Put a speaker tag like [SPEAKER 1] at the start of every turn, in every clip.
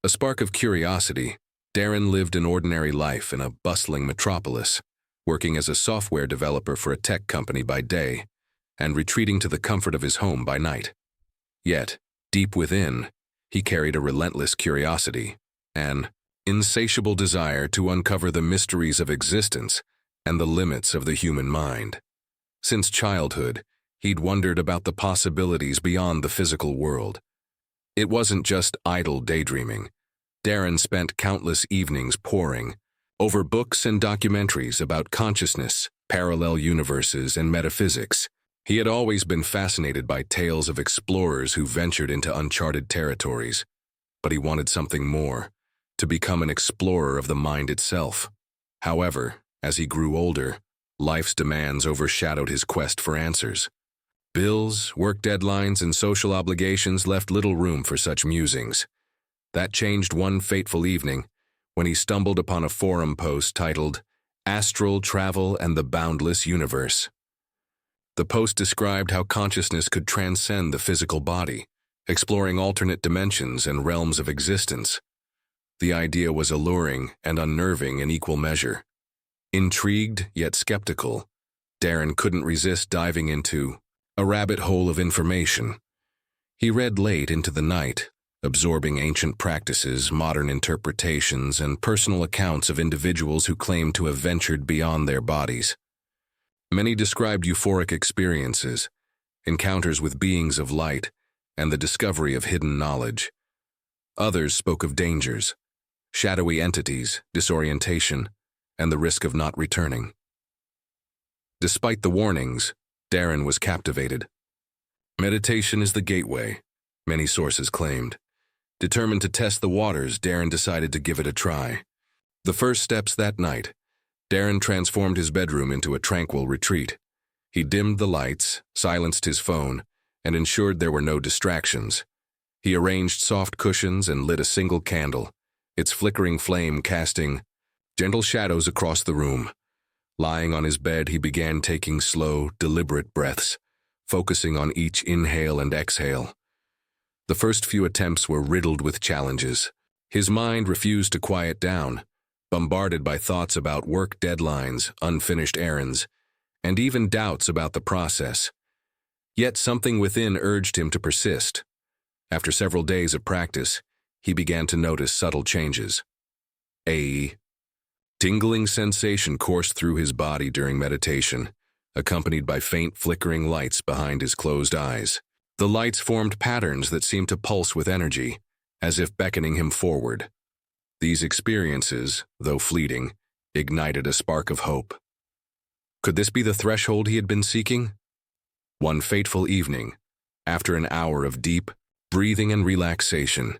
[SPEAKER 1] A spark of curiosity, Darren lived an ordinary life in a bustling metropolis, working as a software developer for a tech company by day and retreating to the comfort of his home by night. Yet, deep within, he carried a relentless curiosity, an insatiable desire to uncover the mysteries of existence and the limits of the human mind. Since childhood, he'd wondered about the possibilities beyond the physical world. It wasn't just idle daydreaming. Darren spent countless evenings poring over books and documentaries about consciousness, parallel universes, and metaphysics. He had always been fascinated by tales of explorers who ventured into uncharted territories, but he wanted something more, to become an explorer of the mind itself. However, as he grew older, life's demands overshadowed his quest for answers. Bills, work deadlines, and social obligations left little room for such musings. That changed one fateful evening when he stumbled upon a forum post titled Astral, Travel, and the Boundless Universe. The post described how consciousness could transcend the physical body, exploring alternate dimensions and realms of existence. The idea was alluring and unnerving in equal measure. Intrigued yet skeptical, Darren couldn't resist diving into a rabbit hole of information. He read late into the night, absorbing ancient practices, modern interpretations, and personal accounts of individuals who claimed to have ventured beyond their bodies. Many described euphoric experiences, encounters with beings of light, and the discovery of hidden knowledge. Others spoke of dangers, shadowy entities, disorientation, and the risk of not returning. Despite the warnings, Darren was captivated. Meditation is the gateway, many sources claimed. Determined to test the waters, Darren decided to give it a try. The first steps that night, Darren transformed his bedroom into a tranquil retreat. He dimmed the lights, silenced his phone, and ensured there were no distractions. He arranged soft cushions and lit a single candle, its flickering flame casting gentle shadows across the room. Lying on his bed, he began taking slow, deliberate breaths, focusing on each inhale and exhale. The first few attempts were riddled with challenges. His mind refused to quiet down, bombarded by thoughts about work deadlines, unfinished errands, and even doubts about the process. Yet something within urged him to persist. After several days of practice, he began to notice subtle changes. A tingling sensation coursed through his body during meditation, accompanied by faint flickering lights behind his closed eyes. The lights formed patterns that seemed to pulse with energy, as if beckoning him forward. These experiences, though fleeting, ignited a spark of hope. Could this be the threshold he had been seeking? One fateful evening, after an hour of deep breathing and relaxation,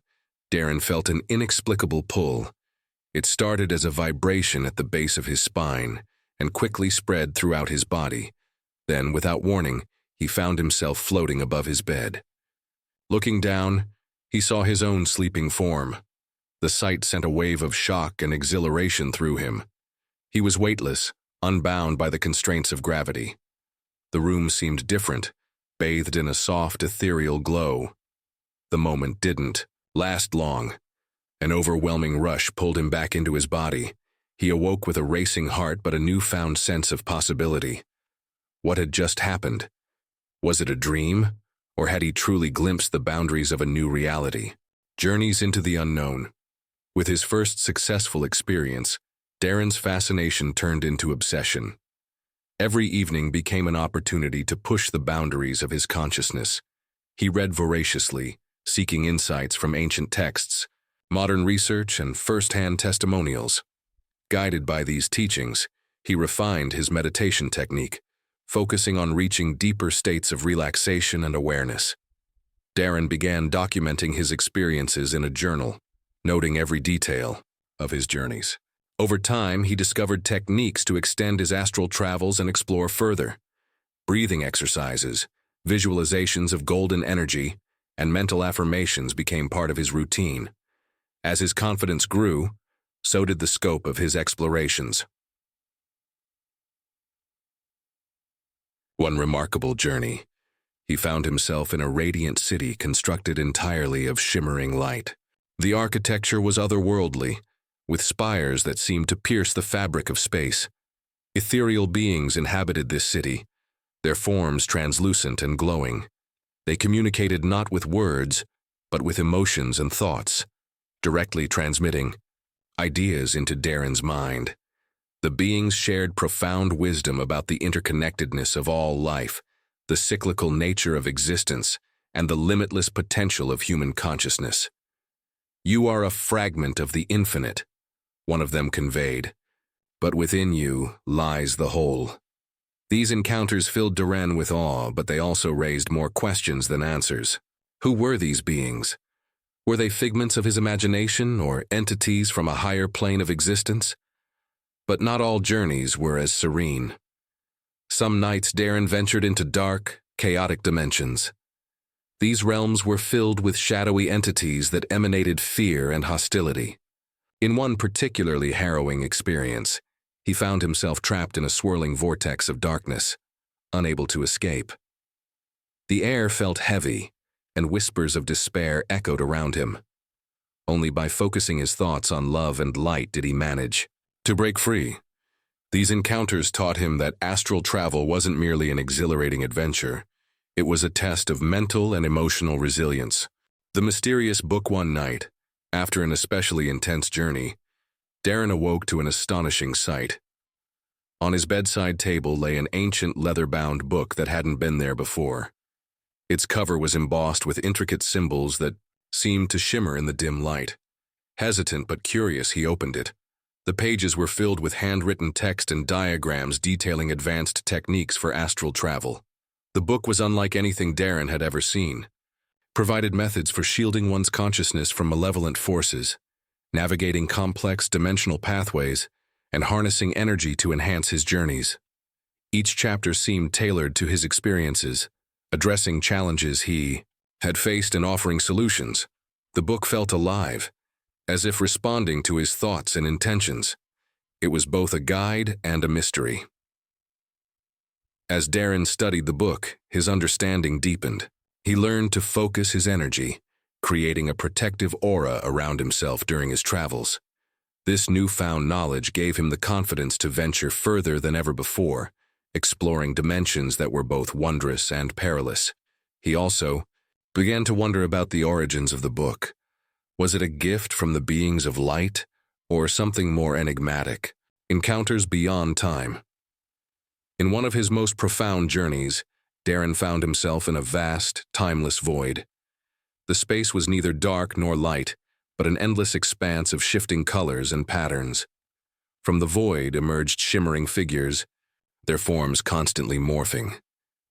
[SPEAKER 1] Darren felt an inexplicable pull. It started as a vibration at the base of his spine and quickly spread throughout his body. Then, without warning, he found himself floating above his bed. Looking down, he saw his own sleeping form. The sight sent a wave of shock and exhilaration through him. He was weightless, unbound by the constraints of gravity. The room seemed different, bathed in a soft, ethereal glow. The moment didn't last long. An overwhelming rush pulled him back into his body. He awoke with a racing heart but a newfound sense of possibility. What had just happened? Was it a dream, or had he truly glimpsed the boundaries of a new reality? Journeys into the unknown. With his first successful experience, Darren's fascination turned into obsession. Every evening became an opportunity to push the boundaries of his consciousness. He read voraciously, seeking insights from ancient texts, modern research, and first-hand testimonials. Guided by these teachings, he refined his meditation technique, focusing on reaching deeper states of relaxation and awareness. Darren began documenting his experiences in a journal, noting every detail of his journeys. Over time, he discovered techniques to extend his astral travels and explore further. Breathing exercises, visualizations of golden energy, and mental affirmations became part of his routine. As his confidence grew, so did the scope of his explorations. One remarkable journey, he found himself in a radiant city constructed entirely of shimmering light. The architecture was otherworldly, with spires that seemed to pierce the fabric of space. Ethereal beings inhabited this city, their forms translucent and glowing. They communicated not with words, but with emotions and thoughts, directly transmitting ideas into Darren's mind. The beings shared profound wisdom about the interconnectedness of all life, the cyclical nature of existence, and the limitless potential of human consciousness. "You are a fragment of the infinite," one of them conveyed, "but within you lies the whole." These encounters filled Darren with awe, but they also raised more questions than answers. Who were these beings? Were they figments of his imagination or entities from a higher plane of existence? But not all journeys were as serene. Some nights Darren ventured into dark, chaotic dimensions. These realms were filled with shadowy entities that emanated fear and hostility. In one particularly harrowing experience, he found himself trapped in a swirling vortex of darkness, unable to escape. The air felt heavy, and whispers of despair echoed around him. Only by focusing his thoughts on love and light did he manage to break free. These encounters taught him that astral travel wasn't merely an exhilarating adventure. It was a test of mental and emotional resilience. The mysterious book one night, after an especially intense journey, Darren awoke to an astonishing sight. On his bedside table lay an ancient leather-bound book that hadn't been there before. Its cover was embossed with intricate symbols that seemed to shimmer in the dim light. Hesitant but curious, he opened it. The pages were filled with handwritten text and diagrams detailing advanced techniques for astral travel. The book was unlike anything Darren had ever seen. Provided methods for shielding one's consciousness from malevolent forces, navigating complex dimensional pathways, and harnessing energy to enhance his journeys. Each chapter seemed tailored to his experiences, addressing challenges he had faced and offering solutions. The book felt alive, as if responding to his thoughts and intentions. It was both a guide and a mystery. As Darren studied the book, his understanding deepened. He learned to focus his energy, creating a protective aura around himself during his travels. This newfound knowledge gave him the confidence to venture further than ever before, exploring dimensions that were both wondrous and perilous. He also began to wonder about the origins of the book. Was it a gift from the beings of light, or something more enigmatic? Encounters beyond time. In one of his most profound journeys, Darren found himself in a vast, timeless void. The space was neither dark nor light, but an endless expanse of shifting colors and patterns. From the void emerged shimmering figures, their forms constantly morphing.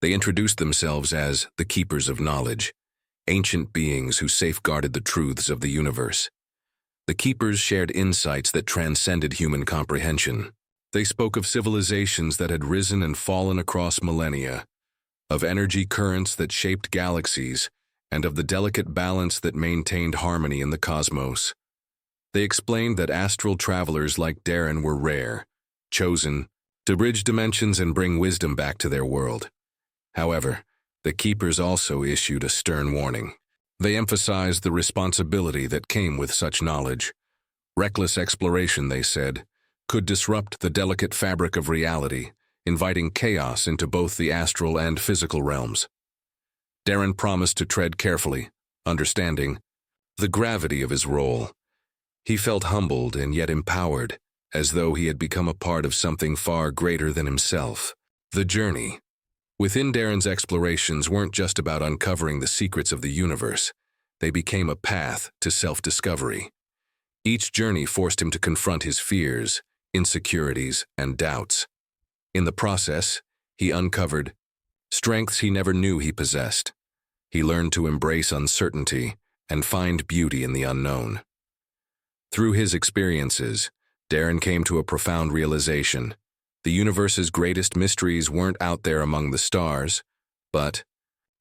[SPEAKER 1] They introduced themselves as the Keepers of Knowledge, ancient beings who safeguarded the truths of the universe. The Keepers shared insights that transcended human comprehension. They spoke of civilizations that had risen and fallen across millennia, of energy currents that shaped galaxies, and of the delicate balance that maintained harmony in the cosmos. They explained that astral travelers like Darren were rare, chosen to bridge dimensions and bring wisdom back to their world. However, the Keepers also issued a stern warning. They emphasized the responsibility that came with such knowledge. Reckless exploration, they said, could disrupt the delicate fabric of reality, inviting chaos into both the astral and physical realms. Darren promised to tread carefully, understanding the gravity of his role. He felt humbled and yet empowered, as though he had become a part of something far greater than himself. The journey within Darren's explorations weren't just about uncovering the secrets of the universe. They became a path to self-discovery. Each journey forced him to confront his fears, insecurities, and doubts. In the process, he uncovered strengths he never knew he possessed. He learned to embrace uncertainty and find beauty in the unknown. Through his experiences, Darren came to a profound realization. The universe's greatest mysteries weren't out there among the stars, but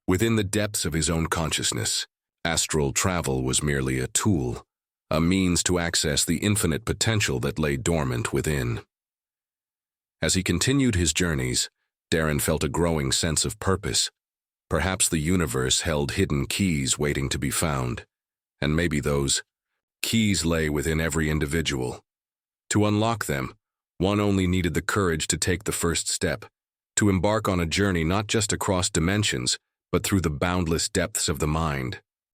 [SPEAKER 1] within the depths of his own consciousness. Astral travel was merely a tool, a means to access the infinite potential that lay dormant within. As he continued his journeys, Darren felt a growing sense of purpose. Perhaps the universe held hidden keys waiting to be found, and maybe those keys lay within every individual. To unlock them, one only needed the courage to take the first step, to embark on a journey not just across dimensions, but through the boundless depths of the mind.